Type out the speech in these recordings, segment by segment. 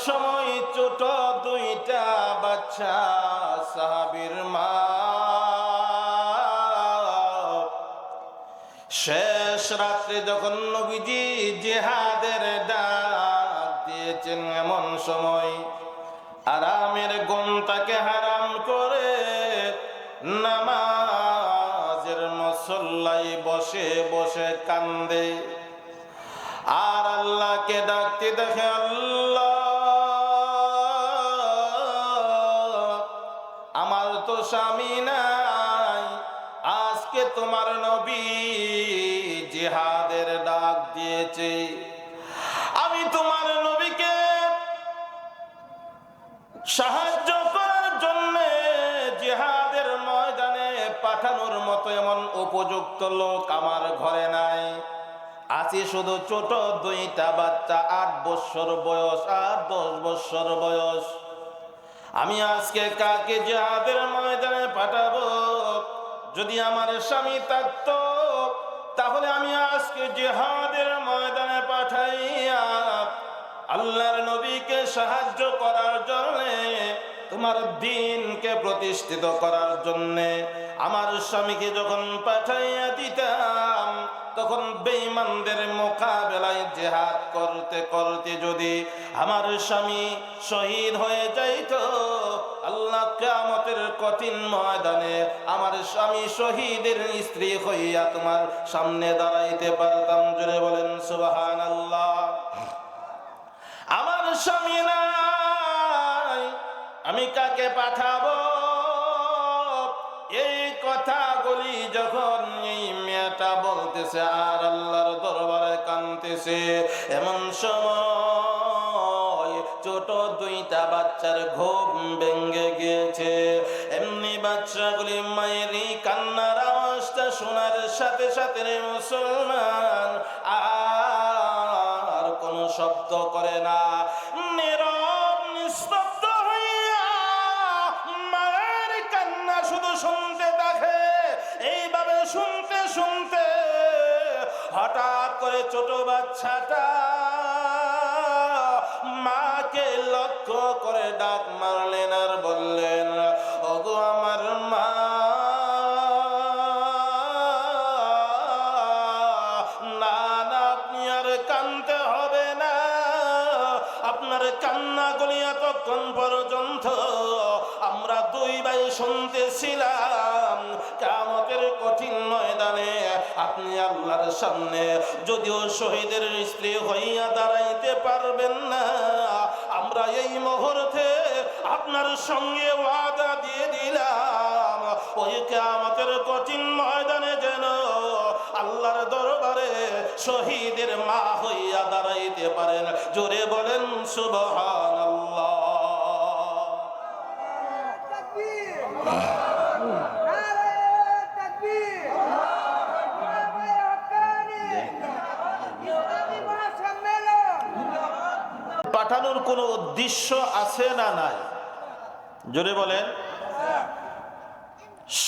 সময় ছোট দুইটা বাচ্চা সাহাবীর মা শেষ রাত্রে যখন নবীজি জিহাদের ডাক দিয়েছেন, এমন সময় আরামের ঘুমটাকে হারাম করে নামাজের মুসল্লায় বসে বসে কান্দে আর আল্লাহকে ডাকতে দেখে, আল্লাহ আমার তো স্বামী নাই, আজকে তোমার নবী জিহাদের ডাক দিয়েছে, আমি তোমার নবীকে সাহায্য করার জন্য জিহাদের ময়দানে পাঠানোর মতো এমন উপযুক্ত লোক আমার ঘরে নাই, আছি শুধু ছোট দুইটা বাচ্চা, 8 বছর বয়স আর 10 বছর বয়স। আমি আজকে কাকে জিহাদের ময়দানে পাঠাবো? যদি আমার স্বামী থাকতো তাহলে আমি আজকে জিহাদের ময়দানে পাঠাইয়া আল্লাহর নবীকে সাহায্য করার জন্য, তোমার দ্বীনকে প্রতিষ্ঠিত করার জন্য আমার স্বামীকে যখন পাঠাইয়া দিতাম, তখন বেঈমানদের মোকাবেলায় জিহাদ করতে করতে যদি আমার স্বামী শহীদ হয়ে যাইত, আল্লাহ কিয়ামতের কঠিন ময়দানে আমার স্বামী শহীদের স্ত্রী হইয়া তোমার সামনে দাঁড়াইতে পারতাম। জোরে বলেন সুবহানাল্লাহ। আমার স্বামী নাই, আমি কাকে পাঠাবো? এই কথাগুলি যখন এই মেয়েটা বলতেছে আর আল্লাহর দরবারে কাঁদতেছে, এমন সময় ছোট দুইটা বাচ্চার ঘুম ভেঙে গিয়েছে। এমনি বাচ্চাগুলি মায়েরই কান্নার আওয়াজটা শোনার সাথে সাথে মুসলমান আর কোনো শব্দ করে না, নীরব নিস্তব্ধ হইয়া মায়ের কান্না শুধু শুনতে থাকে। এইভাবে শুনতে শুনতে হঠাৎ করে ছোট বাচ্চাটা মাকে লক্ষ্য করে ডাক মারলেন আর বললেন, ওগো আমার মা, না না আপনি আর কাঁদতে হবে না, আপনার কান্নাগুলি এতক্ষণ পর্যন্ত আমরা দুই ভাই শুনতেছিলাম। কিয়ামতের কঠিন ময়দানে আপনি আল্লাহর সামনে যদিও শহীদের স্ত্রী হইয়া দাঁড়াইতে পারবেন না, আমরা এই মুহূর্তে আপনার সঙ্গে ওয়াদা দিয়ে দিলাম, ওই কিয়ামতের কঠিন ময়দানে যেন আল্লাহর দরবারে শহীদের মা হইয়া দাঁড়াইতে পারেন। জোরে বলেন সুবহানাল্লাহ। পাঠানোর কোনো উদ্দেশ্য আছে না নাই? জোরে বলেন।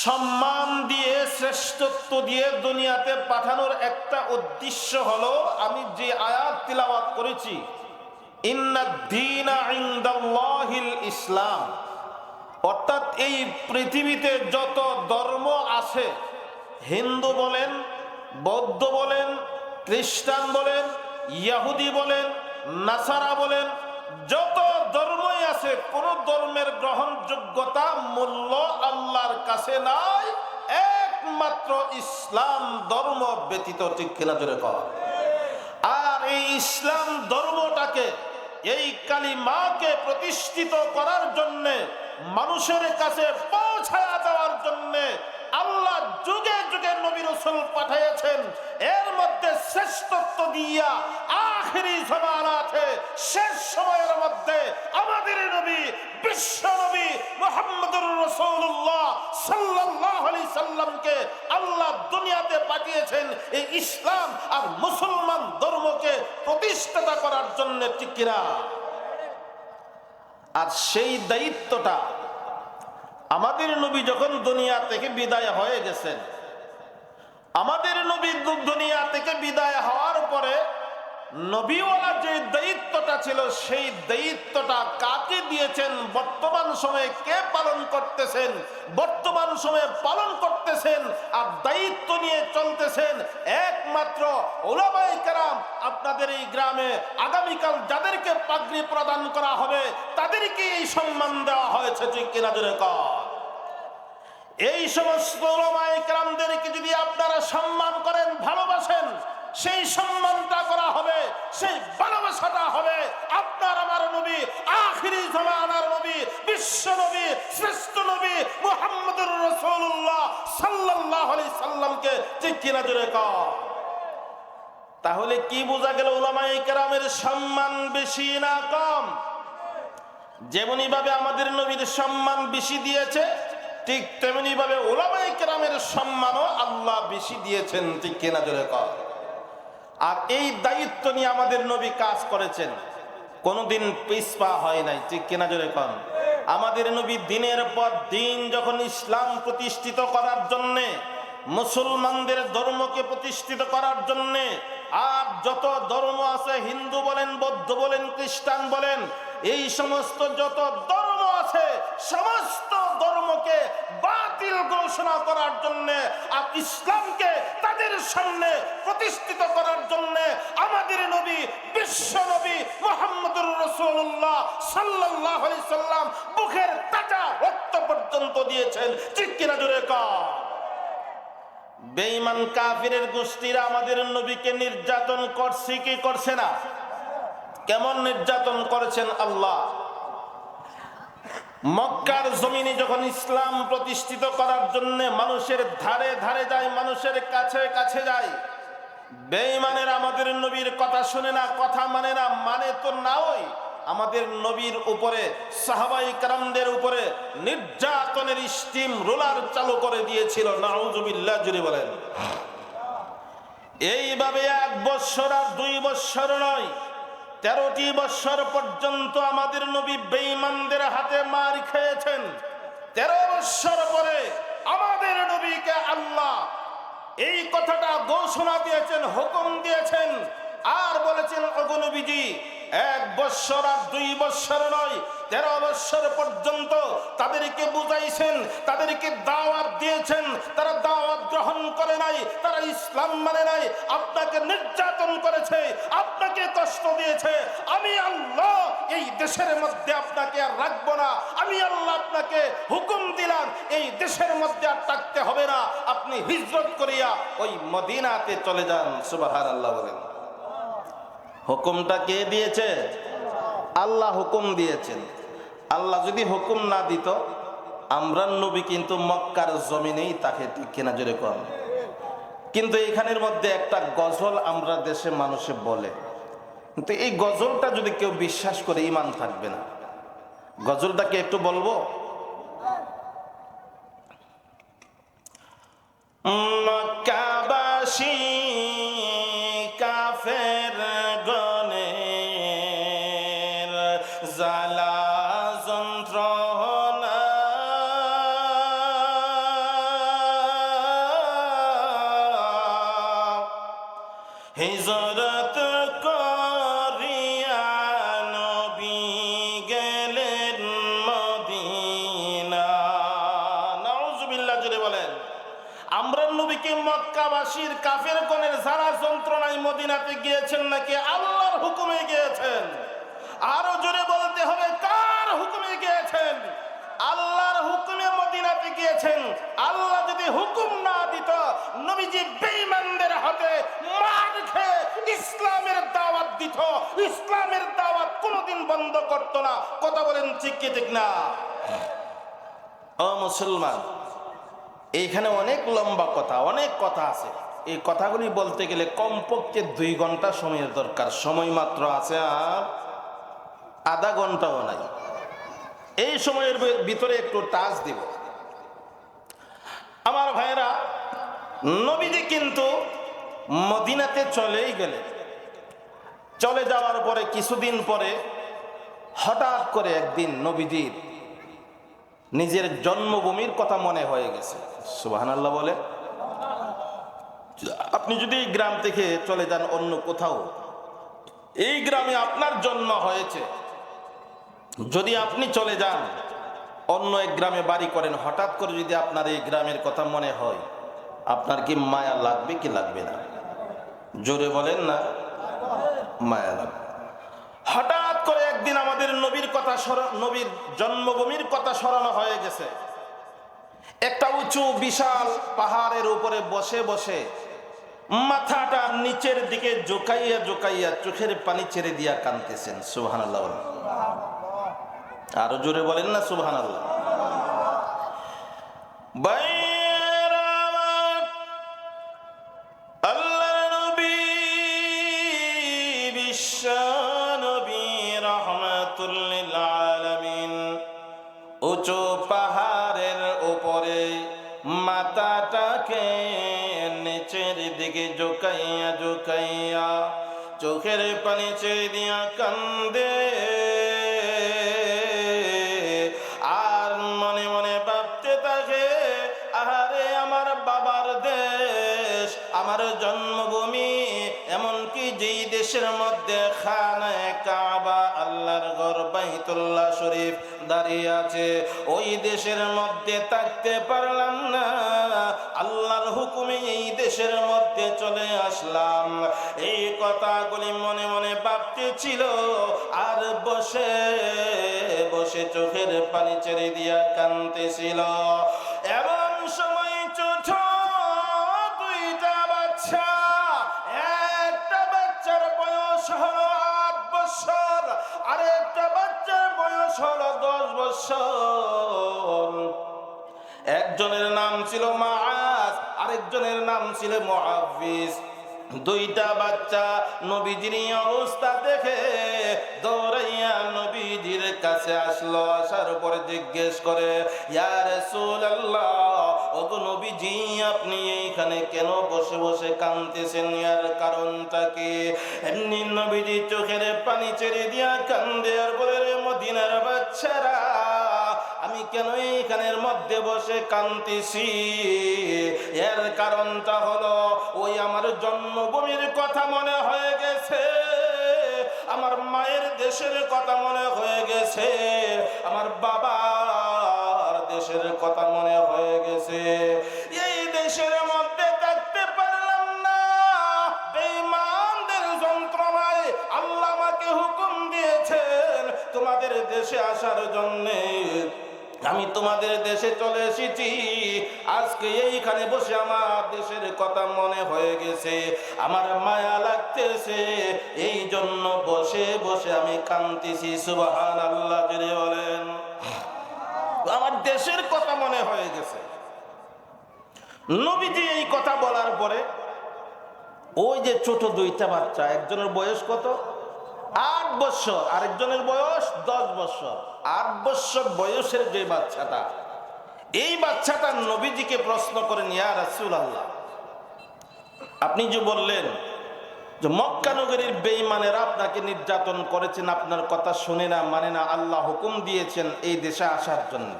সম্মান দিয়ে, শ্রেষ্ঠত্ব দিয়ে দুনিয়াতে পাঠানোর একটা উদ্দেশ্য হলো, আমি যে আয়াত তিলাওয়াত করেছি, ইন্নাদ-দীনা ইনদাল্লাহিল ইসলাম, অর্থাৎ এই পৃথিবীতে যত ধর্ম আছে, হিন্দু বলেন, বৌদ্ধ বলেন, খ্রিস্টান বলেন, ইহুদি বলেন, নাসারা বলেন, যত ধর্মই আছে, কোন ধর্মের গ্রহণযোগ্যতা মূল্য আল্লাহর কাছে নাই, একমাত্র ইসলাম ধর্ম ব্যতীত। ঠিক কিনা জোরে কর। আর এই ইসলাম ধর্মটাকে, এই কালিমাকে প্রতিষ্ঠিত করার জন্য, মানুষের কাছে পৌঁছায়া দেওয়ার জন্য আল্লাহ যুগে যুগে নবী রাসূল পাঠিয়েছেন। এর মধ্যে শ্রেষ্ঠত্ব দিয়া আখিরি জামানাতে শেষ সময়ের মধ্যে আমাদের নবী, বিশ্ব নবী মুহাম্মদুর রাসূলুল্লাহ সাল্লাল্লাহু আলাইহি সাল্লামকে আল্লাহ দুনিয়াতে পাঠিয়েছেন এই ইসলাম আর মুসলমান ধর্মকে প্রতিষ্ঠা করার জন্য। ঠিক কিনা? আর সেই দায়িত্বটা আমাদের নবী যখন দুনিয়া থেকে বিদায় হয়ে গেছেন, আমাদের নবী দুনিয়া থেকে বিদায় হওয়ার পরে নবীওয়ালা যে দায়িত্বটা ছিল সেই দায়িত্বটা কাকে দিয়েছেন, বর্তমান সময়ে কে পালন করতেছেন, বর্তমান সময়ে পালন করতেছেন আর দায়িত্ব নিয়ে চলতেছেন একমাত্র উলামায়ে কেরাম। আপনাদের এই গ্রামে আগামীকাল যাদেরকে পাগড়ি প্রদান করা হবে তাদেরকে এই সম্মান দেওয়া হয়েছে, ঠিক কিনা জোরে কর। এই সমস্ত উলামায়ে কেরামদেরকে যদি আপনারা সম্মান করেন, ভালোবাসেন, সেই সম্মানটা করা হবে, সেই ভালোবাসাটা হবে আপনার আমার নবী, আখিরি জামানার নবী, বিশ্ব নবী, শ্রেষ্ঠ নবী মুহাম্মদুর রাসূলুল্লাহ সাল্লাল্লাহু আলাইহি সাল্লামকে, ঠিক কিনা জোরে কর। তাহলে কি বোঝা গেল? উলামায়ে কেরামের সম্মান বেশি না কম? যেমনি ভাবে আমাদের নবীর সম্মান বেশি দিয়েছে, ঠিক তেমনি ভাবে উলামায়ে কেরামের সম্মানও আল্লাহ বেশি দিয়েছেন, ঠিক কিনা জোরে কর। আর এই দায়িত্ব নিয়ে আমাদের নবী কাজ করেছেন, কোনোদিন পিছপা হয় নাই, ঠিক কিনা জোরে কর। আমাদের নবী দিনের পর দিন যখন ইসলাম প্রতিষ্ঠিত করার জন্যে, মুসলমানদের ধর্মকে প্রতিষ্ঠিত করার জন্যে, আর যত ধর্ম আছে, হিন্দু বলেন, বৌদ্ধ বলেন, খ্রিস্টান বলেন, এই সমস্ত যত ধর্ম আছে সমস্ত ধর্মকে বাতিল ঘোষণা করার জন্য আর ইসলামকে তাদের সামনে প্রতিষ্ঠিত করার জন্য আমাদের নবী, বিশ্ব নবী মুহাম্মদুর রাসূলুল্লাহ সাল্লাল্লাহু আলাইহি সাল্লাম বুকের তাজা রক্ত পর্যন্ত দিয়েছেন, ঠিক কিনা জোরে কর। বেঈমান কাফিরের গোষ্ঠীরা আমাদের নবীকে নির্যাতন করছে কি করছে না? কেমন নির্যাতন করেছেন আল্লাহ। মক্কার জমিনে যখন ইসলাম প্রতিষ্ঠিত করার জন্য মানুষের ধারে ধারে যায়, মানুষের কাছে কাছে যায়, বেঈমানের আমাদের নবীর কথা শুনে না, কথা মানে না, মানে তো নাওই, আমাদের নবীর উপরে, সাহাবায়ে কেরামদের উপরে নির্যাতনের স্টিম রোলার চালু করে দিয়েছিল। নাউজুবিল্লাহ, জুড়ে বলেন। এইভাবে 1 বছর আর 2 বছর নয়, 13টি বছর পর্যন্ত আমাদের নবী বেঈমানদের হাতে মার খেয়েছেন। 13 বছর পরে আমাদের নবীকে আল্লাহ এই কথাটা ঘোষণা দিয়েছেন, হুকুম দিয়েছেন, আর বলেছেন, ওগো নবীজি 1 বছর আর 2 বছর নয়, 13 বছর পর্যন্ত তাদেরকে বুঝাইছেন, তাদেরকে দাওয়াত দিয়েছেন, তারা দাওয়াত গ্রহণ করে নাই, তারা ইসলাম মানে নাই, আপনাকে নির্যাতন করেছে, আপনাকে কষ্ট দিয়েছে। আমি আল্লাহ এই দেশের মধ্যে আপনাকে আর রাখবো না, আমি আল্লাহ আপনাকে হুকুম দিলাম এই দেশের মধ্যে আর থাকতে হবে না, আপনি হিজরত করিয়া ওই মদিনাতে চলে যান। সুবহানাল্লাহ বলেন। হুকুমটা কে দিয়েছে? আল্লাহ হুকুম দিয়েছেন। আল্লাহ যদি হুকুম না দিত, আমরা নবী কিন্তু মক্কার জমিনেই তাকে, ঠিক কিনা জোরে কর। কিন্তু এখানের মধ্যে একটা গজল আমরা দেশে মানুষে বলে, কিন্তু এই গজলটা যদি কেউ বিশ্বাস করে ঈমান থাকবে না। গজলটাকে একটু বলবো। মক্কাবাসী কাফের গণের জ্বালা যন্ত্রণা হিজরত করিয়া নবী গেলেন মদিনা। নাউজুবিল্লাহ, জুড়ে বলেন। আমরা নবীকে মক্কাবাসীর কাফের গণের জ্বালা যন্ত্রণায় মদিনাতে গিয়েছেন নাকি আল্লাহর হুকুমে গিয়েছেন? আরো জোরে বলতে হবে, কার হুকুমে গিয়েছেন? আল্লাহর হুকুমে মদিনাতে গিয়েছেন। আল্লাহ যদি হুকুম না দিত, নবীজি বেঈমানদের হাতে মার খেয়ে ইসলামের দাওয়াত দিত, ইসলামের দাওয়াত কোনোদিন বন্ধ করতো না। কথা বলেন ঠিক কি ঠিক না? ও মুসলমান, এইখানে অনেক লম্বা কথা, অনেক কথা আছে। এই কথাগুলি বলতে গেলে কমপক্ষে 2 ঘন্টা সময়ের দরকার। সময় মাত্র আছে আর আধা ঘন্টাও নাই। এই সময়ের ভিতরে একটু টাচ দিব। আমার ভাইরা, নবীজি কিন্তু মদিনাতে চলেই গেলেন। চলে যাওয়ার পরে কিছুদিন পরে হঠাৎ করে একদিন নবীজির নিজের জন্মভূমির কথা মনে হয়ে গেছে। সুবহানাল্লাহ বলে। আপনি যদি গ্রাম থেকে চলে যান অন্য কোথাও, এই গ্রামে আপনার জন্ম হয়েছে, যদি আপনি চলে যান অন্য এক গ্রামে বাড়ি করেন, হঠাৎ করে যদি আপনার এই গ্রামের কথা মনে হয়, আপনার কি মায়া লাগবে কি লাগবে না? জোরে বলেন না, মায়া লাগবে। হঠাৎ করে একদিন আমাদের নবীর কথা নবীর জন্মভূমির কথা স্মরণ হয়ে গেছে। একটা উঁচু বিশাল পাহাড়ের উপরে বসে বসে মাথাটা নিচের দিকে ঝুঁকাইয়া ঝুঁকাইয়া চোখের পানি ছেড়ে দিয়া কাঁদতেছেন। সুবহানাল্লাহ বলেন, আরো জোরে বলেন না সুবহানাল্লাহ। আল্লাহর নবী বিশ্ব নবী রাহমাতুল লিল আলামিন উঁচু পাহাড়ের উপরে মাথাটাকে নিচের দিকে ঝুঁকাইয়া ঝুঁকাইয়া চোখের পানি ছেড়ে দিয়া কান্দে, আর মনে মনে ভাবতে থাকে, আহারে আমার বাবার দেশ, আমার জন্মভূমি, এমনকি যেই দেশের মধ্যে খানায়ে কাবা আল্লাহর ঘর বাইতুল্লাহ শরীফ দাঁড়িয়ে আছে, ওই দেশের মধ্যে থাকতে পারলাম না, আল্লাহর হুকুমে এই দেশের মধ্যে চলে আসলাম। এই কথাগুলি মনে মনে ভাবতেছিল, আর বসে বসে চোখের পানি ছেড়ে দিয়া কাঁদতেছিল। এমন সময় ছোট দুইটা বাচ্চা, একটা বাচ্চার বয়স হলো 8 বছর, আর একটা বাচ্চার বয়স হলো 10 বছর। একজনের নাম ছিল মাআজ, আরেকজনের নাম ছিল মুআফিজ। দুইটা বাচ্চা নবীজির অবস্থা দেখে দৌড়াইয়া নবীজির কাছে আসলো। আসার পরে জিজ্ঞেস করে, ইয়া রাসূলুল্লাহ, ওগো নবীজি, আপনি এইখানে কেন বসে বসে কাঁদতেছেন, এর কারণটা কি? এমনি নবীজি চোখের পানি ছেড়ে দিয়া কান্দে আর বলে, রে মদিনার বাচ্চারা, আমি কেন এইখানের মধ্যে বসে কাঁদতেছি, এর কারণটা হলো ওই আমার জন্মভূমির কথা মনে হয়ে গেছে, আমার মায়ের দেশের কথা মনে হয়ে গেছে, আমার বাবার দেশের কথা মনে হয়ে গেছে। এই দেশের মধ্যে থাকতে পারলাম না, বেঈমানদের যন্ত্রণায় আল্লাহ আমাকে হুকুম দিয়েছেন তোমাদের দেশে আসার জন্যে। আমি তোমাদের দেশে চলে এসেছি, আজকে এইখানে বসে আমার দেশের কথা মনে হয়ে গেছে, আমার মায়া লাগতেছে, এই জন্য বসে বসে আমি কাঁদতেছি। সুবহানাল্লাহ জোরে বলেন। আমার দেশের কথা মনে হয়ে গেছে। নবীজি এই কথা বলার পরে ওই যে ছোট দুইটা বাচ্চা, একজনের বয়স কত? 8 বছর, আরেকজনের বয়স 10 বছর। 8 বছর বয়সের যে বাচ্চাটা, এই বাচ্চাটা নবীজিকে প্রশ্ন করেন, ইয়া রাসূলুল্লাহ, আপনি যে বললেন যে মক্কা নগরীর বেঈমানেরা আপনাকে নির্যাতন করেছেন, আপনার কথা শুনে না, মানে না, আল্লাহ হুকুম দিয়েছেন এই দেশে আসার জন্য।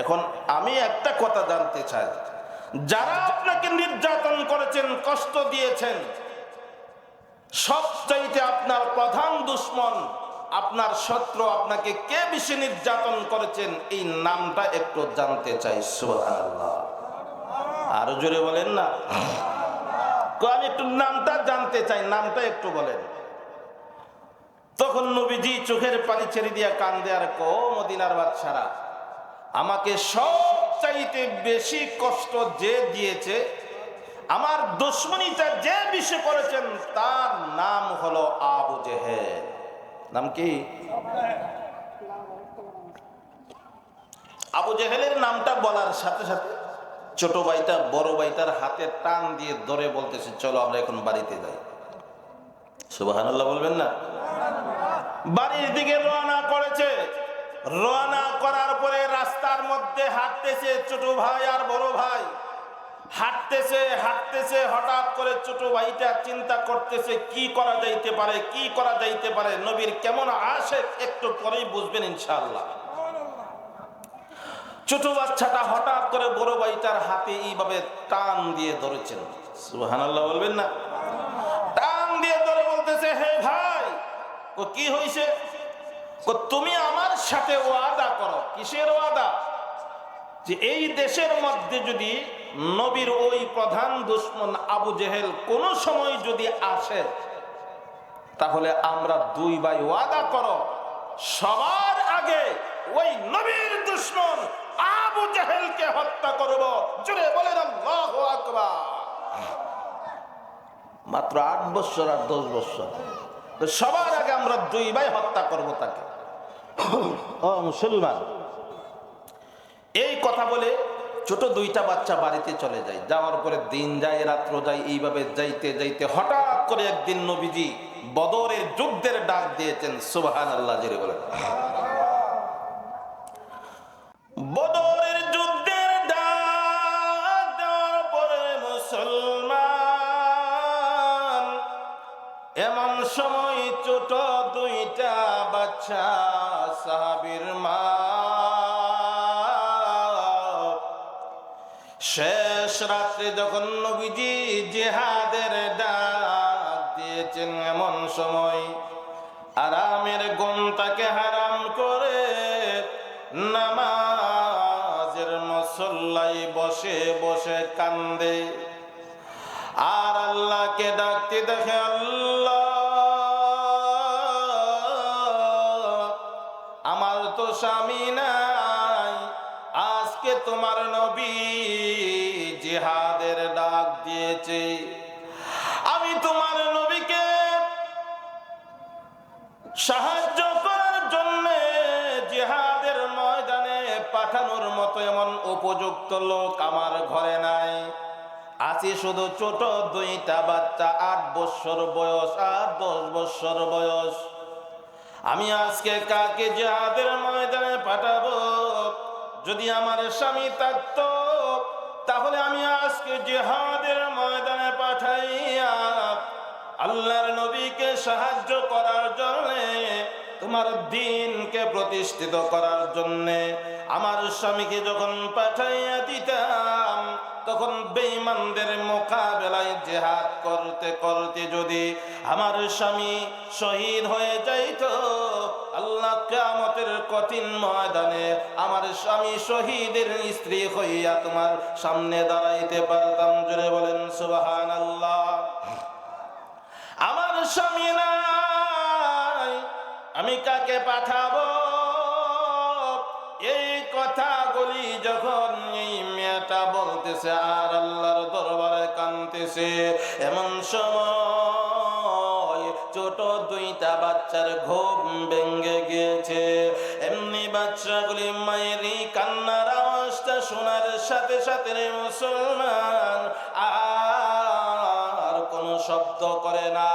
এখন আমি একটা কথা জানতে চাই, যারা আপনাকে নির্যাতন করেছেন, কষ্ট দিয়েছেন, সবচাইতে আপনার প্রধান দুশমন, আপনার শত্রু, আপনাকে কে বেশি নির্যাতন করেছেন, এই নামটা একটু জানতে চাই। সুবহানাল্লাহ, আরো জোরে বলেন না, আমি একটু নামটা জানতে চাই, নামটা একটু বলেন। তখন নবীজি চোখের পানি ছেড়ে দিয়া কান্দে আর কো, মদিনার বাদশারা, আমাকে সবচাইতে বেশি কষ্ট যে দিয়েছে, আমার দুশমনীটা যে বেশি করেছেন, তার নাম হলো আবু জেহেল। নাম কি? আবু জেহেলের নামটা বলার সাথে সাথে ছোট ভাইটা বড় ভাইটার হাতে টান দিয়ে ধরে বলতেছে, চলো আমরা এখন বাড়িতে যাই। সুবহানাল্লাহ বলবেন না? বাড়ির দিকে রওনা করেছে। রওনা করার পরে রাস্তার মধ্যে হাঁটতেছে ছোট ভাই আর বড় ভাই, হাঁটতেছে হাঁটতেছে, হঠাৎ করে ছোট ভাইটা চিন্তা করতেছে কি করা যাইতে পারে, কি করা যাইতে পারে, নবীর কেমন আসে একটু পরেই বুঝবেন ইনশাআল্লাহ। ছোট বাচ্চাটা হঠাৎ করে বড় ভাইটার হাতে এইভাবে টান দিয়ে ধরেছেন। সুবহানাল্লাহ বলবেন না? টান দিয়ে ধরে বলতেছে, হে ভাই, ও কি হয়েছে? ও তুমি আমার সাথে ওয়াদা করো। কিসের ওয়াদা? যে এই দেশের মধ্যে যদি নবীর ওই প্রধান দুশমন আবু জেহেল কোন সময় যদি আসে, তাহলে আমরা দুই ভাই ওয়াদা করো সবার আগে ওই নবীর দুশমন আবু জেহেলকে হত্যা করব। জোরে বলেন আল্লাহু আকবার। মাত্র 8 বছর আর 10 বছর, সবার আগে আমরা দুই ভাই হত্যা করব তাকে। ও মুসলমান, এই কথা বলে ছোট দুইটা বাচ্চা বাড়িতে চলে যায়। যাওয়ার পরে দিন যায় রাত্র যায়, এইভাবে যাইতে যাইতে হঠাৎ করে একদিন নবীজি বদরের যুদ্ধের ডাক দিয়েছেন। সুবহানাল্লাহ, জোরে বলেন। বদরের যুদ্ধের ডাক দেওয়ার পরে মুসলমান, এমন সময় ছোট দুইটা বাচ্চা সাহাবীর মা শেষ রাত্রে যখন নবীজি জিহাদের ডাক দিয়েছেন, এমন সময় আরামের ঘুমটাকে হারাম করে নামাজের মুসল্লায় বসে বসে কান্দে আর আল্লাহকে ডাকতে দেখে, আল্লাহ আমার তো স্বামী নাই, আজকে তোমার নবী জিহাদের ডাক দিয়েছে, আমি তোমার নবীকে সাহায্য করার জন্য জিহাদের ময়দানে পাঠানোর মতো এমন উপযুক্ত লোক আমার ঘরে নাই। আছি শুধু ছোট দুইটা বাচ্চা, 8 বছর বয়স আর 10 বছর বয়স। আমি আজকে কাকে জিহাদের ময়দানে পাঠাবো? যদি আমার স্বামী থাকতো তাহলে আমি আজকে জিহাদের ময়দানে পাঠাইয়া আল্লাহর নবীকে সাহায্য করার জন্য, তোমার দ্বীনকে প্রতিষ্ঠিত করার জন্য আমার স্বামীকে যখন পাঠাইয়া দিতাম, তখন বেঈমানদের মোকাবেলায় জিহাদ করতে করতে যদি আমার স্বামী শহীদ হয়ে যাইত, আল্লাহ কিয়ামতের কঠিন ময়দানে আমার স্বামী শহীদের স্ত্রী হইয়া তোমার সামনে দাঁড়াইতে পারতাম। জোরে বলেন সুবহানাল্লাহ। আমার স্বামী নাই, আমি কাকে পাঠাবো? এই কথাগুলি যখন এই মেয়েটা বলতেছে আর আল্লাহর দরবারে কাঁদতেছে, এমন সময় ছোট দুইটা বাচ্চার ঘুম ভেঙে গিয়েছে। এমনি বাচ্চাগুলি মায়ের কান্নার আওয়াজটা শোনার সাথে সাথে মুসলমান আর কোনো শব্দ করে না,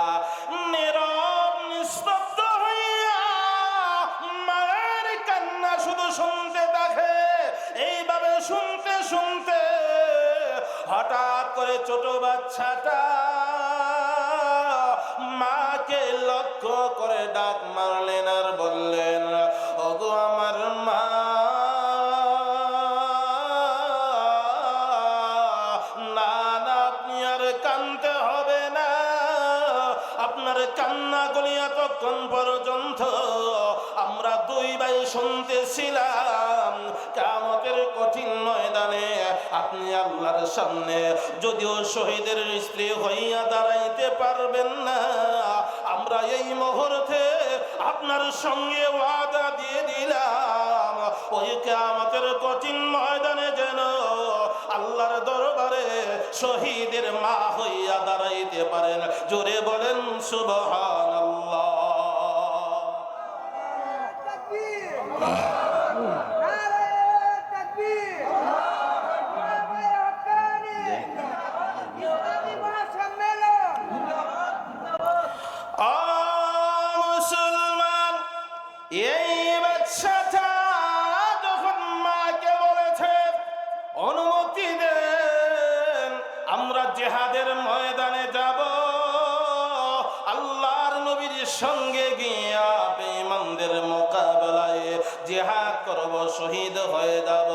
নীরব নিস্তব্ধ হইয়া মায়ের কান্না শুধু শুনতে থাকে। এইভাবে শুনতে শুনতে হঠাৎ করে ছোট বাচ্চাটা মাকে লক্ষ্য করে ডাক মারলেন আর বললেন, ওগো আমার মা, না না আপনি আর কাঁদতে হবে না, আপনার কান্নাগুলি এতক্ষণ পর্যন্ত আমরা দুই ভাই শুনতেছিলাম। কিয়ামতের কঠিন ময়দানে আপনি আল্লাহর সামনে যদিও শহীদের স্ত্রী হইয়া দাঁড়াইতে পারবেন না, আমরা এই মুহূর্তে আপনার সঙ্গে ওয়াদা দিয়ে দিলাম, ওই কিয়ামতের কঠিন ময়দানে যেন আল্লাহর দরবারে শহীদের মা হইয়া দাঁড়াইতে পারেন। জোরে বলেন সুবহানাল্লাহ। মুসলমান, এই বাচ্চাটা যখন মাকে বলেছে, অনুমতি দেন আমরা জিহাদের ময়দানে যাব, আল্লাহর নবীর সঙ্গে গিয়া বেঈমানদের মোকাবেলায় জিহাদ করব, শহীদ হয়ে যাব।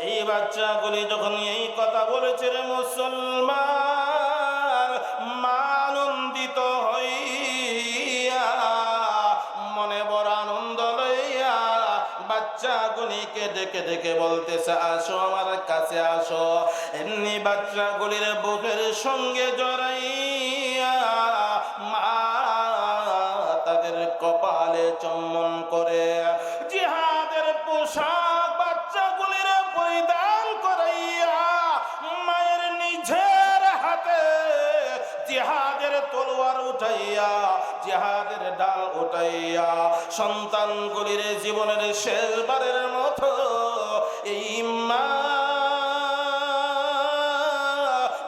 এই বাচ্চাগুলি যখন এই কথা বলেছে রে মুসলমান, মা আনন্দিত হইয়া ডেকে ডেকে বলতেছে, আসো আমার কাছে আসো। এমনি বাচ্চাগুলির বুকের সঙ্গে জড়াইয়া মা তাদের কপালে চুম্বন করে জিহাদের পোশাক বাচ্চাগুলির পরিধান করাইয়া মায়ের নিজের হাতে জিহাদের তলোয়ার উঠাইয়া জিহাদের ডাল উঠাইয়া সন্তানগুলির জীবনের শেষবারের মতো এই মা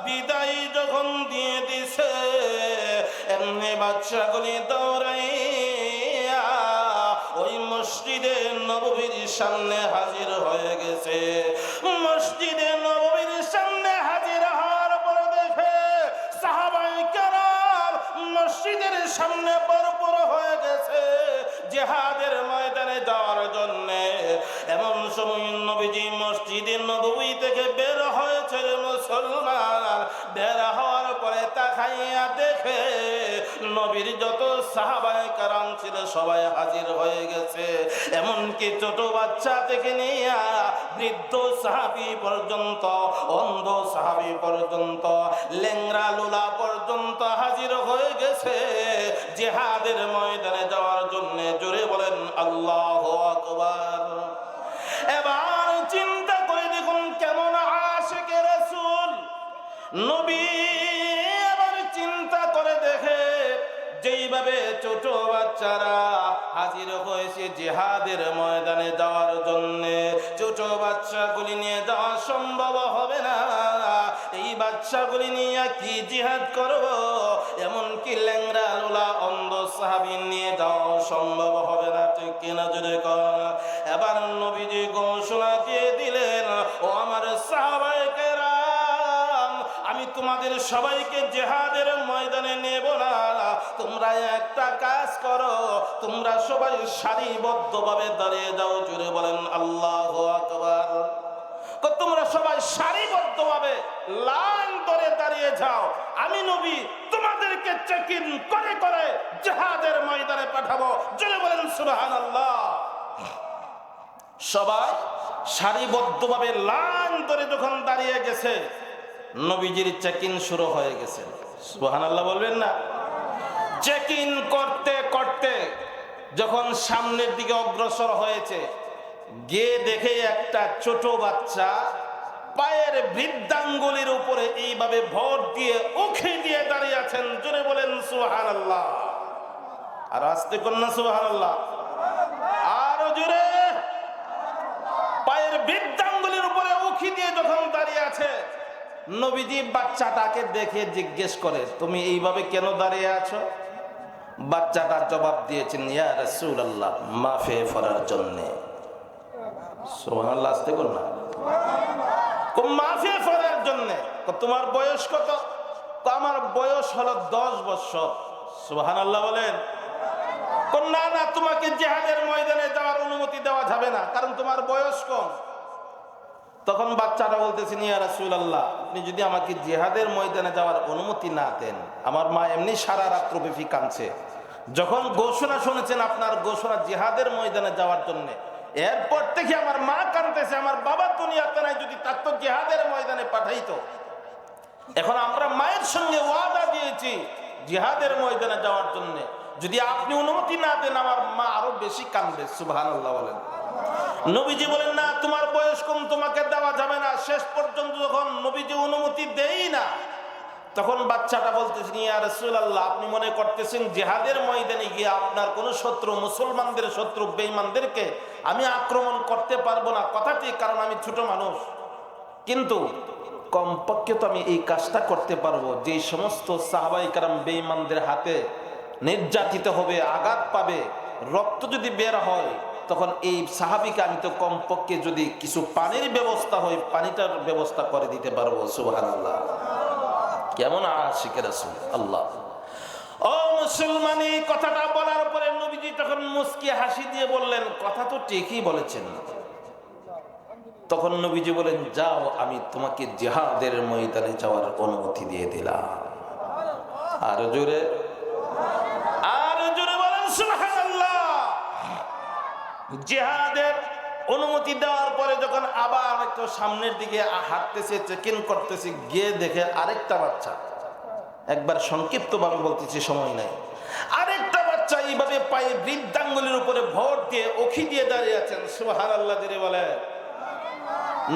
বিদায় যখন দিয়ে দিছে, এমনি বাচ্চাগুলি দৌড়াইয়া ওই মসজিদে নববীর সামনে হাজির হয়ে গেছে। মসজিদে নববীর সামনে হাজির হওয়ার পরে দেখে সাহাবায়ে কেরাম মসজিদের সামনে ভরপুর হয়ে গেছে জিহাদের ময়দানে যাওয়ার জন্য। এমন সময় নবীজি মসজিদে নববী থেকে বের হয়েছে। মুসলমান বের হওয়ার পরে তাকাইয়া দেখে নবীর যত সাহাবায়ে কেরাম ছিল সবাই হাজির হয়ে গেছে। এমনকি ছোট বাচ্চা থেকে নিয়ে বৃদ্ধ সাহাবী পর্যন্ত, অন্ধ সাহাবী পর্যন্ত, লেংরা লুলা পর্যন্ত হাজির হয়ে গেছে জিহাদের ময়দানে যাওয়ার জন্য। জোরে বলেন আল্লাহু আকবার। এবার চিন্তা করে দেখুন কেমন আশিকে রাসূল নবী। এবার চিন্তা করে দেখে যেইভাবে ছোট বাচ্চারা হাজির হয়েছে জিহাদের ময়দানে যাওয়ার জন্য, ছোট বাচ্চাগুলি নিয়ে যাওয়া সম্ভব হবে না। এই বাচ্চাগুলি নিয়ে কি জিহাদ করব? এমনকি ল্যাংড়া লোলা অন্ধ সাহাবী নিয়ে যাওয়া সম্ভব হবে না, ঠিক কিনা জোরে কর। এবার নবীজি ঘোষণা দিয়ে দিলেন, ও আমার সাহাবায়ে কেরাম, আমি তোমাদের সবাইকে জিহাদের ময়দানে নেব না। তোমরা একটা কাজ করো, তোমরা সবাই সারিবদ্ধভাবে দাঁড়িয়ে যাও। জোরে বলেন আল্লাহু আকবার। তোমরা সবাই সারিবদ্ধভাবে লাইন ধরে দাঁড়িয়ে যাও, আমি নবী তোমাদেরকে চেকিং করে করে জিহাদের ময়দানে পাঠাবো। জোরে বলেন সুবহানাল্লাহ। সবাই সারিবদ্ধভাবে লাইন ধরে যখন দাঁড়িয়ে গেছে, নবীজির চেকিং শুরু হয়ে গেছে। সুবহানাল্লাহ বলবেন না? চেকিং করতে করতে যখন সামনের দিকে অগ্রসর হয়েছে, গিয়ে দেখে একটা ছোট বাচ্চা পায়ের বৃদ্ধাঙ্গুলির উপরে এইভাবে ভর দিয়ে উখে দিয়ে দাঁড়িয়ে আছেন। জোরে বলেন সুবহানাল্লাহ। আর আস্তে কন্যা সুবহানাল্লাহ, আরো জোরে। পায়ের বৃদ্ধাঙ্গুলির উপরে উখি দিয়ে যখন দাঁড়িয়ে আছে, নবীজি বাচ্চাটাকে দেখে জিজ্ঞেস করে, তুমি এইভাবে কেন দাঁড়িয়ে আছো? বাচ্চাটার জবাব দিয়েছেন, ইয়া রাসূলুল্লাহ, মাফে ফরার জন্য। সুবহানাল্লাহ, আস্তে কর না। মাফে ফরার জন্য। তোমার বয়স কত? আমার বয়স হলো 10 বছর। সুবহানাল্লাহ বলেন। না না, তোমাকে জিহাদের ময়দানে যাওয়ার অনুমতি দেওয়া যাবে না, কারণ তোমার বয়স কম। তখন বাচ্চাটা বলতেছেন, ইয়া রাসূলুল্লাহ, আপনি যদি আমাকে জিহাদের ময়দানে যাওয়ার অনুমতি না দেন, আমার মা এমনি সারা রাত্রব্যাপী কাঁদছে। যখন ঘোষণা শুনেছেন আপনার ঘোষণা জিহাদের ময়দানে যাওয়ার জন্য, এরপর থেকে আমার মা কাঁদতেছে, আমার বাবা দুনিয়াতে নাই, যদি থাকতো জিহাদের ময়দানে পাঠাইতো। এখন আমরা মায়ের সঙ্গে ওয়াদা দিয়েছি জিহাদের ময়দানে যাওয়ার জন্য, যদি আপনি অনুমতি না দেন আমার মা আরো বেশি কাঁদবে। সুবহানাল্লাহ বলেন। নবীজি বলেন, না, তোমার বয়স কম, তোমাকে দেওয়া যাবে না। শেষ পর্যন্ত যখন নবীজি অনুমতি দেই না, তখন বাচ্চাটা বলতেছেন, ইয়া রাসূলুল্লাহ, আপনি মনে করতেছেন জিহাদের ময়দানে গিয়ে আপনার কোন শত্রু, মুসলমানদের শত্রু বেঈমানদেরকে আমি আক্রমণ করতে পারবো না? কথা ঠিক, কারণ আমি ছোট মানুষ, কিন্তু কমপক্ষে তো আমি এই কাজটা করতে পারবো, যে সমস্ত সাহাবায়ে কেরাম বেঈমানদের হাতে নির্যাতিত হবে, আঘাত পাবে, রক্ত যদি বের হয়, তখন এই সাহাবীকে আমি তো কমপক্ষে যদি কিছু পানির ব্যবস্থা হয়, পানিটার ব্যবস্থা করে দিতে পারবো। সুবহানাল্লাহ। কেমন আশিকে রাসূল আল্লাহ। ও মুসলমান, এই কথাটা বলার পরে নবীজি তখন মুস্কি হাসি দিয়ে বললেন, কথা তো ঠিকই বলেছেন। তখন নবীজি বলেন, যাও, আমি তোমাকে জিহাদের ময়দানে যাওয়ার অনুমতি দিয়ে দিলাম। আর জোরে বলেন সুবহানাল্লাহ। জিহাদের অনুমতি দেওয়ার পরে যখন আবার একটু সামনের দিকে হাঁটতেছে, চেক ইন করতেছে, গিয়ে দেখে আরেকটা বাচ্চা, একবার সংক্ষিপ্ত ভাবে বলতেছি, সময় নাই, আরেকটা বাচ্চা এইভাবে পায়ে বৃদ্ধাঙ্গুলির উপরে ভর দিয়ে ওখি দিয়ে দাঁড়িয়ে আছেন। সুবহানাল্লাহ জোরে বলে।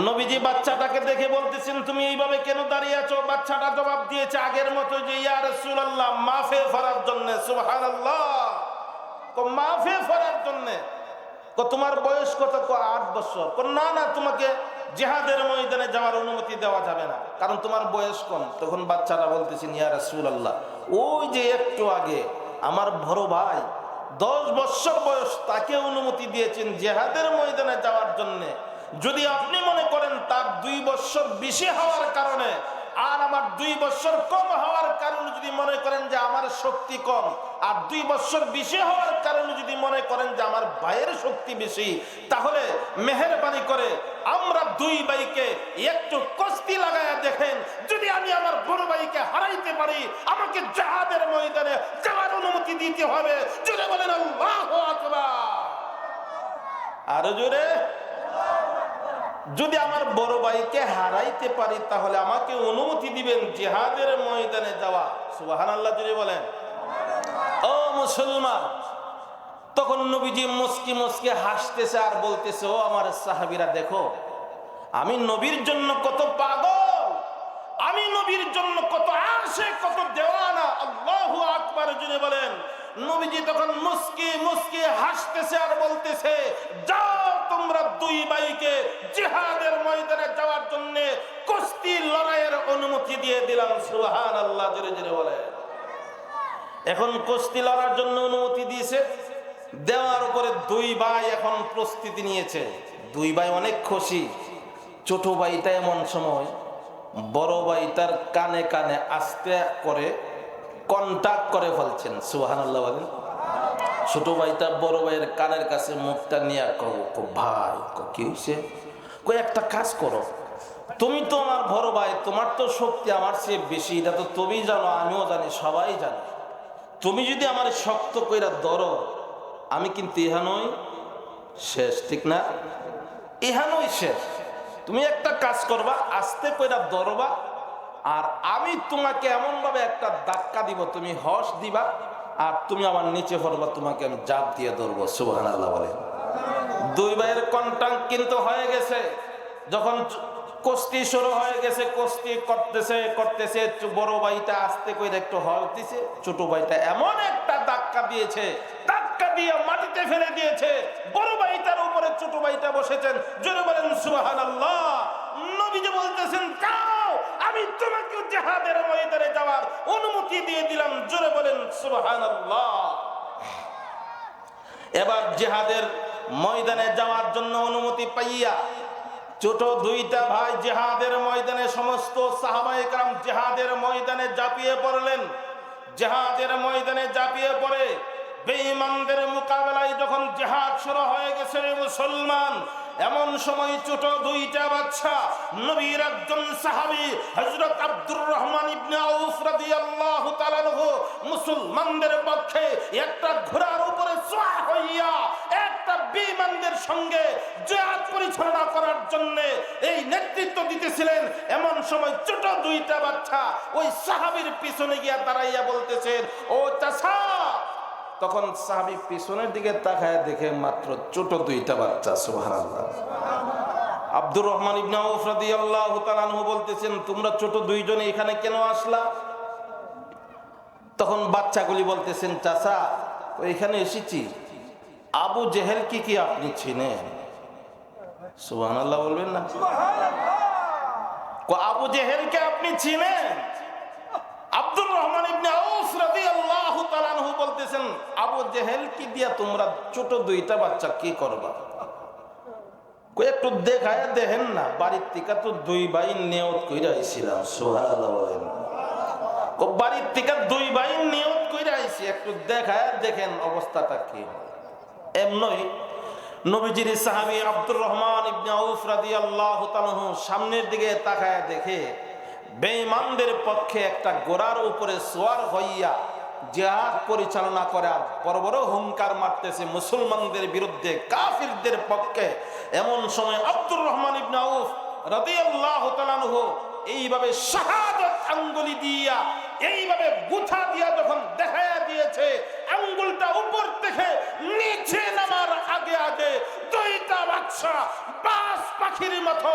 নবীজি বাচ্চাটাকে দেখে বলতেছেন, তুমি এইভাবে কেন দাঁড়িয়ে আছো? বাচ্চাটা জবাব দিয়েছে আগের মতো যে ইয়া রাসূলুল্লাহ, মাফে ফরার জন্য। সুবহানাল্লাহ। মাফে ফরার জন্য। তোমার বয়স কত? 8 বছর। না না, তোমাকে জিহাদের ময়দানে যাওয়ার অনুমতি দেওয়া যাবে না, কারণ তোমার বয়স কম। তখন বাচ্চারা বলতেছেন, ইয়া রাসূলুল্লাহ, ওই যে একটু আগে আমার বড় ভাই 10 বছর বয়স, তাকে অনুমতি দিয়েছেন জিহাদের ময়দানে যাওয়ার জন্য। যদি আপনি মনে করেন তার 2 বছর বেশি হওয়ার কারণে আর আমার 2 বছর কম হওয়ার কারণে যদি মনে করেন যে আমার শক্তি কম, আর 2 বছর বেশি হওয়ার কারণে যদি মনে করেন যে আমার ভাইয়ের শক্তি বেশি, তাহলে মেহেরবানি করে আমরা 2 ভাইকে একটু কুস্তি লাগায়া দেখেন। যদি আমি আমার বড় ভাইকে হারাইতে পারি, আমাকে জিহাদের ময়দানে যাওয়ার অনুমতি দিতে হবে। জোরে বলেন আল্লাহু আকবার। আরো জোরে। যদি আমার বড় ভাইকে হারাইতে পারি, তাহলে আমাকে অনুমতি দিবেন জিহাদের ময়দানে যাওয়া। সুবহানাল্লাহ জোরে বলেন। ও মুসলমান, তখন নবীজি মুস্কি মুস্কি হাসতেছে আর বলতেছে, ও আমার সাহাবীরা, দেখো আমি নবীর জন্য কত পাগল, আমি নবীর জন্য কত আশিক, কত দেওয়ানা। আল্লাহু আকবার জোরে বলেন। নবীজি তখন মুস্কি মুস্কি হাসতেছে আর বলতেছে, যাও তোমরা 2 ভাইকে জিহাদের ময়দানে যাওয়ার জন্য কুস্তি লড়াইয়ের অনুমতি দিয়ে দিলাম। সুবহানাল্লাহ জোরে জোরে বলে। এখন কুস্তি লড়ার জন্য অনুমতি দিয়েছে, দেওয়ার উপরে 2 ভাই এখন প্রস্তুতি নিয়েছে। 2 ভাই অনেক খুশি। ছোট ভাইটা এমন সময় বড় ভাইটার কানে কানে আস্তে করে কন্টাক্ট করে ফেলছেন। সুবহানাল্লাহ বলেন। ছোট ভাইটা বড় ভাইয়ের কানের কাছে মুখটা নিয়ে ভাই কি হয়েছে? একটা কাজ করো, তুমি তো আমার বড় ভাই, তোমার তো শক্তি আমার চেয়ে বেশি, এটা তো তুমি জানো, আমিও জানি, সবাই জানে। তুমি যদি আমার শক্ত কইরা ধরো, আমি কিন্তু ইহানই শেষ, ঠিক না? ইহানই শেষ। তুমি একটা কাজ করবা, আস্তে কইরা ধরবা, আর আমি তোমাকে এমন ভাবে একটা ধাক্কা দিব, তুমি হস দিবা, আর তুমি আমার নিচে পড়বা, তোমাকে আমি জাপ দিয়ে ধরবো। সুবহানাল্লাহ বলেন। 2 ভাইয়ের কন্টাক্ট কিন্তু হয়ে গেছে। যখন কুস্তি শুরু হয়ে গেছে, কুস্তি করতেছে করতেছে, বড় ভাইটা আস্তে করে একটু হস দিছে, ছোট ভাইটা এমন একটা ধাক্কা দিয়েছে, ধাক্কা দিয়ে মাটিতে ফেলে দিয়েছে। বড় ভাইটার উপরে ছোট ভাইটা বসেছেন। জোরে বলেন সুবহানাল্লাহ। নবীজি বলতেছেন, যাও, আমি তোমাকে জিহাদের ময়দানে যাওয়ার অনুমতি দিয়ে দিলাম। জোরে বলেন সুবহানাল্লাহ। এবার জিহাদের ময়দানে যাওয়ার জন্য অনুমতি পাইয়া ছোট 2টা ভাই জিহাদের ময়দানে, সমস্ত সাহাবায়ে কেরাম জিহাদের ময়দানে ঝাঁপিয়ে পড়লেন। জিহাদের ময়দানে ঝাঁপিয়ে পড়ে বেঈমানদের মোকাবেলায় যখন জিহাদ শুরু হয়ে গেছে মুসলমান, এমন সময় ছোট 2টা বাচ্চা নবীর একজন সাহাবী হযরত আব্দুর রহমান ইবনে আউফ রাদিয়াল্লাহু তাআলা আনহু মুসলমানদের পক্ষে একটা ঘোড়ার উপরে সওয়ার হইয়া একটা বেঈমানদের সঙ্গে জিহাদ পরিচালনা করার জন্য এই নেতৃত্ব দিতেছিলেন। এমন সময় ছোট 2টা বাচ্চা ওই সাহাবীর পিছনে গিয়া দাঁড়াইয়া বলতেছেন, ও চাচা। তখন সাহাবী পিছনের দিকে তাকায় দেখে মাত্র ছোট 2টা বাচ্চা। সুবহানাল্লাহ। আব্দুর রহমান ইবনে আউফ রাদিয়াল্লাহু তাআলা আনহু বলতেছেন, তোমরা ছোট 2 জনে এখানে কেন আসলা? তখন বাচ্চাগুলি বলতেছেন, চাচা, এখানে এসেছি, আবু জেহেল কি আপনি চিনেন? সুবহানাল্লাহ বলবেন না? আবু জেহেলকে আপনি চিনেন? আব্দুর রহমান ইবনে আউফ রাদিয়াল্লাহু তাআলা আনহু বলতেছেন, আবু জেহেল কি দিয়া তোমরা ছোট 2টা বাচ্চা কি করবা? একটু দেখায় দেখেন না, বাড়ির থেকে তো 2 ভাই নিয়ত কইরা আইছিলাম। সুবহানাল্লাহ বলেন। বাড়ির থেকে 2 ভাই নিয়ত কইরা আইছি, একটু দেখায় দেখেন অবস্থাটা কি। এমনই নবীজির সাহাবী আব্দুর রহমান ইবনে আউফ রাদিয়াল্লাহু তাআলা আনহু সামনের দিকে তাকায় দেখে বেঈমানদের পক্ষে একটা ঘোড়ার উপরে সওয়ার হইয়া জিহাদ পরিচালনা করে আর বড় বড় হুঙ্কার মারতেছে মুসলমানদের বিরুদ্ধে, কাফিরদের পক্ষে। এমন সময় আব্দুর রহমান ইবনে আউফ রাদিয়াল্লাহু তাআলা আনহু এইভাবে শাহাদাত আঙ্গুলি দিয়া, এইভাবে গুথা দিয়া যখন দেখায়া দিয়েছে, আঙ্গুলটা উপর থেকে নিচে নামার আগে আগে দুইটা বাদশা বাস পাখির মতো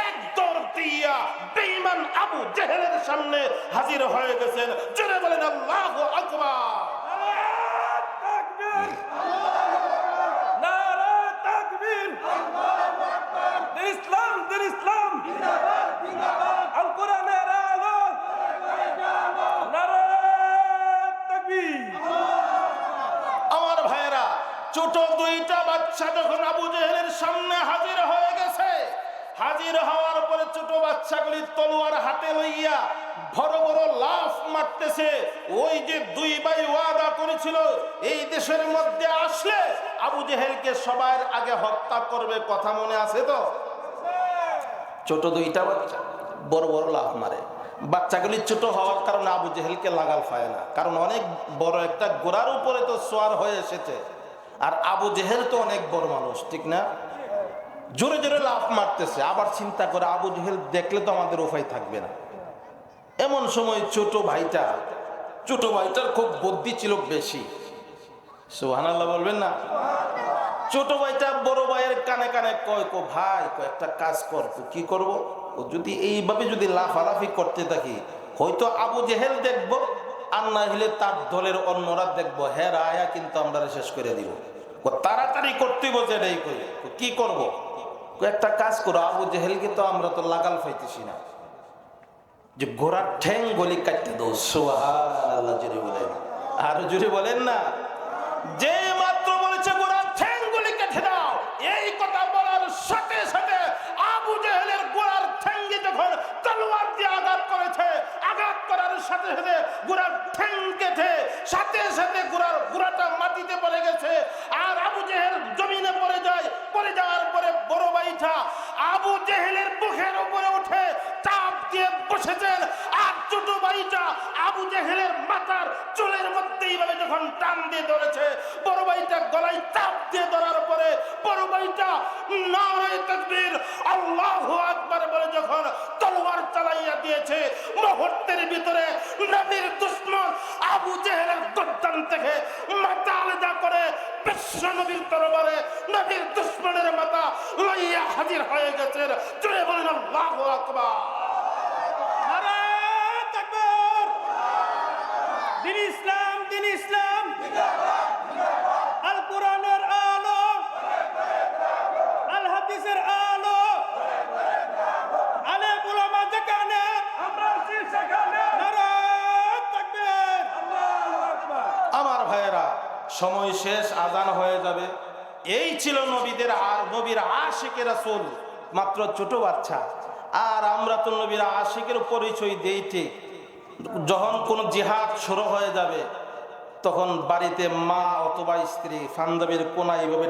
এক দৌড় দিয়া বেঈমান আবু জেহেলের সামনে হাজির হয়ে গেছেন। জোরে বলেন আল্লাহু আকবার। আমার ভাইয়েরা, ছোট দুইটা বাচ্চা যখন আবু জেহেলের সামনে হাজির হয়ে গেছে, হাজির হওয়ার পরে ছোট বাচ্চাগুলি তলোয়ার হাতে লইয়া বড় বড় লাফ মারতেছে। ওই যে দুই ভাই ওয়াদা করেছিল এই দেশের মধ্যে আসলে আবু জেহেলকে সবার আগে হত্যা করবে, কথা মনে আছে তো? ছোট দুইটা বাচ্চা বড় বড় লাফ মারে। বাচ্চাগুলি ছোট হওয়ার কারণে আবু জেহেলকে লাগাল পায় না, কারণ অনেক বড় একটা ঘোড়ার উপরে তো সোয়ার হয়ে এসেছে, আর আবু জেহেল তো অনেক বড় মানুষ, ঠিক না? জোরে জোরে লাফ মারতেছে। আবার চিন্তা করে আবু জেহেল দেখলে তো আমাদের উপায় থাকবে না। এমন সময় ছোট ভাইটার খুব বুদ্ধি ছিল বেশি। সুবহানাল্লাহ বলবেন না? ছোট ভাইটা বড় ভাইয়ের কানে কানে কয়, ভাই একটা কাজ কর। কি করব? যদি এইভাবে যদি লাফালাফি করতে থাকি, হয়তো আবু জেহেল দেখবো, আর না হলে তার দলের অন্যরা দেখবো, হ্যাঁ আয়া কিন্তু আমরা শেষ করে দিব। তাড়াতাড়ি করতে বসে এটাই করি। কি করব? একটা কাজ করো, আবু জেহেলকে তো আমরা তো লাগাল পাইতেছি না, যে ঘোড়ার ঠ্যাং গলি কাটতে দাও। সুবহানাল্লাহ জুড়ে বলেন, আর জুড়ে বলেন না? যে মাত্র বলেছে ঘোড়ার ঠ্যাং গলি কেটে দাও, এই কথা বলার সাথে সাথে আবু জেহেলের ঘোড়ার ঠ্যাঙ্গে যখন তলোয়ার দিয়ে আঘাত করেছে, আঘাত করার সাথে সাথে ঘোড়ার ঠ্যাং কেটে সাথে সাথে ঘোড়াটা মাটিতে পড়ে গেছে, আর আবু জেহেল জমিনে পড়ে যায়। পড়ে যাওয়ার পরে বড় ভাইটা আবু জেহেলের মুখের উপরে উঠে চাপ দিয়ে বসেছেন, আর ছোট ভাইটা আবু জেহেলের মাথার চুলের মধ্যে এইভাবে যখন টান দিয়ে ধরেছে, বড় ভাইটা গলায় চাপ দিয়ে ধরার পরে বড় ভাইটা নারায়ে তাকবীর আল্লাহু আকবার বলে যখন তলোয়ার চালাইয়া দিয়েছে, মুহূর্তের ভিতরে নবীর দুশমন আবু জেহেলের গর্দান থেকে মাথা আলাদা করে বিশ্ব নবীর দরবারে নবীর দুশমনের মাথা লইয়া হাজির হয়ে গেছেন। জোরে বলেন আল্লাহু আকবার। নারায়ে তাকবীর। দ্বীন ইসলাম, দ্বীন ইসলাম, আল কোরআনের আলো, আল হাদিসের আলো, আলেম উলামা যেখানে আমরা আছি সেখানে নারায়ে তাকবীর, আল্লাহু আকবার। আমার ভাইয়েরা, সময় শেষ, আজান হয়ে যাবে। এই ছিল নবীর আশিকে রাসূল, মাত্র ছোট বাচ্চা। আর আমরা তো নবীর আশিকের পরিচয় দেই ঠিক, যখন কোন জিহাদ শুরু হয়ে যাবে তখন বাড়িতে মা অথবা স্ত্রী পাঞ্জাবির কোনা এইভাবে